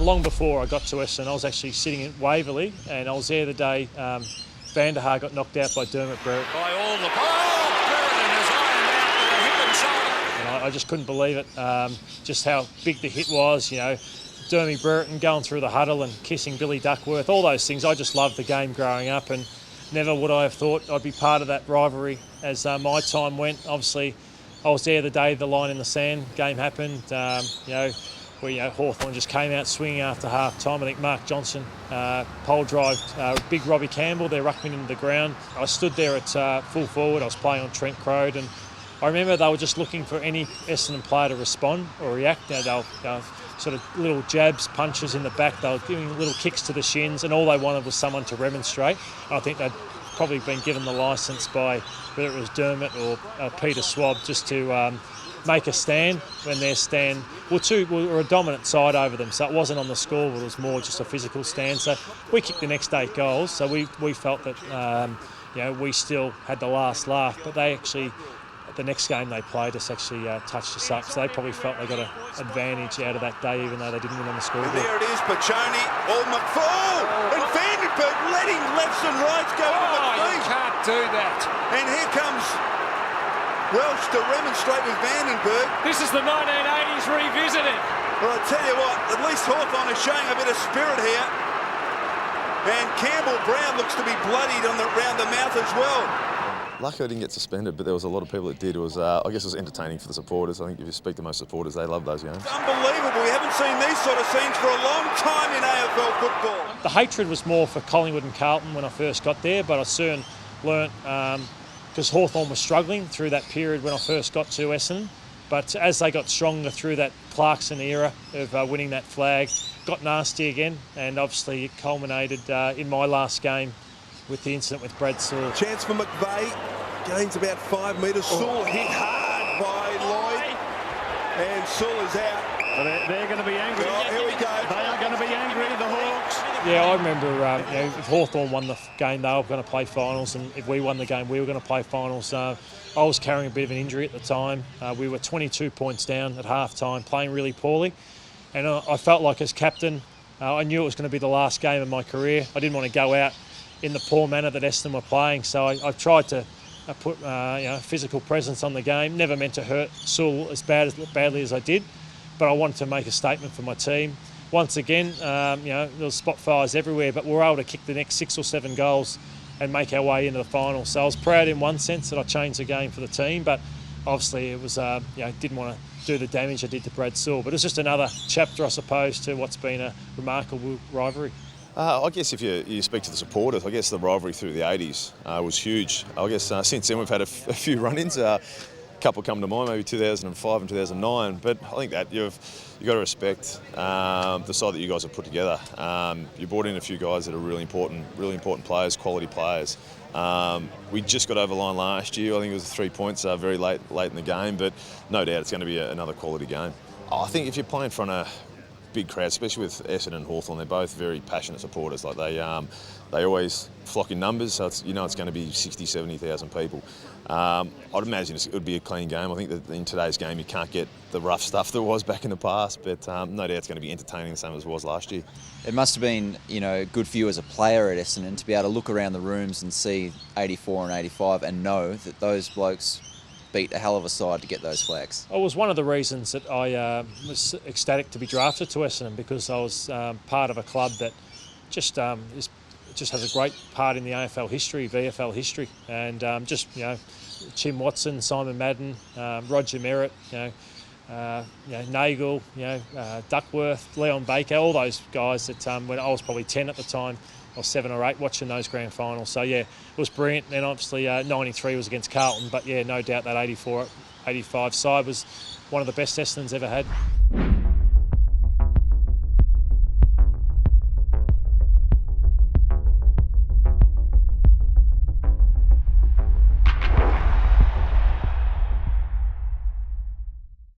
long before I got to Essendon, I was actually sitting in Waverley, and I was there the day Van der Haar got knocked out by Dermot Brereton. By all the... Oh, Brereton has ironed out with a hip and shoulder. And I just couldn't believe it, just how big the hit was, you know. Dermy Brereton going through the huddle and kissing Billy Duckworth, all those things. I just loved the game growing up, and never would I have thought I'd be part of that rivalry as my time went. Obviously, I was there the day the line in the sand game happened, where Hawthorn just came out swinging after half time. I think Mark Johnson pole drived big Robbie Campbell, their ruckman, into the ground. I stood there at full forward. I was playing on Trent Crode, and I remember they were just looking for any Essendon player to respond or react. They were sort of little jabs, punches in the back. They were giving little kicks to the shins, and all they wanted was someone to remonstrate. I think they'd probably been given the licence by whether it was Dermot or Peter Swab just to make a stand when their stand were a dominant side over them. So it wasn't on the scoreboard, it was more just a physical stand. So we kicked the next 8 goals. So we felt that we still had the last laugh, but they actually, the next game they played us, actually touched us up. So they probably felt they got an advantage out of that day, even though they didn't win on the scoreboard. And there it is, Pachoni, all McFall, and Vandenberg letting lefts and rights go to McPhee. You can't do that. And here comes Welsh to remonstrate with Vandenberg. This is the 1980s revisited. Well, I tell you what, at least Hawthorn is showing a bit of spirit here. And Campbell Brown looks to be bloodied round the mouth as well. Lucky I didn't get suspended, but there was a lot of people that did. It was, I guess it was entertaining for the supporters. I think if you speak to most supporters, they love those games. It's unbelievable. We haven't seen these sort of scenes for a long time in AFL football. The hatred was more for Collingwood and Carlton when I first got there, but I soon learnt, because Hawthorn was struggling through that period when I first got to Essendon. But as they got stronger through that Clarkson era of winning that flag, got nasty again, and obviously it culminated in my last game with the incident with Brad Sewell. Chance for McVeigh, gains about 5 metres. Sewell hit hard by Lloyd, and Sewell is out. They're going to be angry. Oh, here we go. They are going to be angry, the Hawks. Yeah, I remember if Hawthorn won the game, they were going to play finals, and if we won the game, we were going to play finals. I was carrying a bit of an injury at the time. We were 22 points down at half-time, playing really poorly, and I felt like as captain, I knew it was going to be the last game of my career. I didn't want to go out in the poor manner that Essendon were playing, so I tried to put physical presence on the game. Never meant to hurt Sewell as badly as I did, but I wanted to make a statement for my team. Once again, there was spot fires everywhere, but we were able to kick the next 6 or 7 goals and make our way into the final. So I was proud in one sense that I changed the game for the team, but obviously it was didn't want to do the damage I did to Brad Sewell. But it's just another chapter, I suppose, to what's been a remarkable rivalry. I guess if you speak to the supporters, I guess the rivalry through the 80s was huge. I guess since then we've had a few run-ins. A couple come to mind, maybe 2005 and 2009. But I think that you've got to respect the side that you guys have put together. You brought in a few guys that are really important players, quality players. We just got over the line last year. I think it was 3 points very late in the game, but no doubt it's going to be another quality game. I think if you're playing in front of big crowd, especially with Essendon and Hawthorn, they're both very passionate supporters. Like they always flock in numbers, so it's going to be 60,000, 70,000 people. I'd imagine it would be a clean game. I think that in today's game you can't get the rough stuff that was back in the past, but no doubt it's going to be entertaining the same as it was last year. It must have been, good for you as a player at Essendon to be able to look around the rooms and see 84 and 85 and know that those blokes beat a hell of a side to get those flags. It was one of the reasons that I was ecstatic to be drafted to Essendon, because I was part of a club that just has a great part in the AFL history, VFL history, and Tim Watson, Simon Madden, Roger Merritt, Nagel, Duckworth, Leon Baker, all those guys that when I was probably 10 at the time, or 7 or 8, watching those grand finals. So yeah, it was brilliant. And obviously 93 was against Carlton, but yeah, no doubt that 84, 85 side was one of the best Essendon's ever had.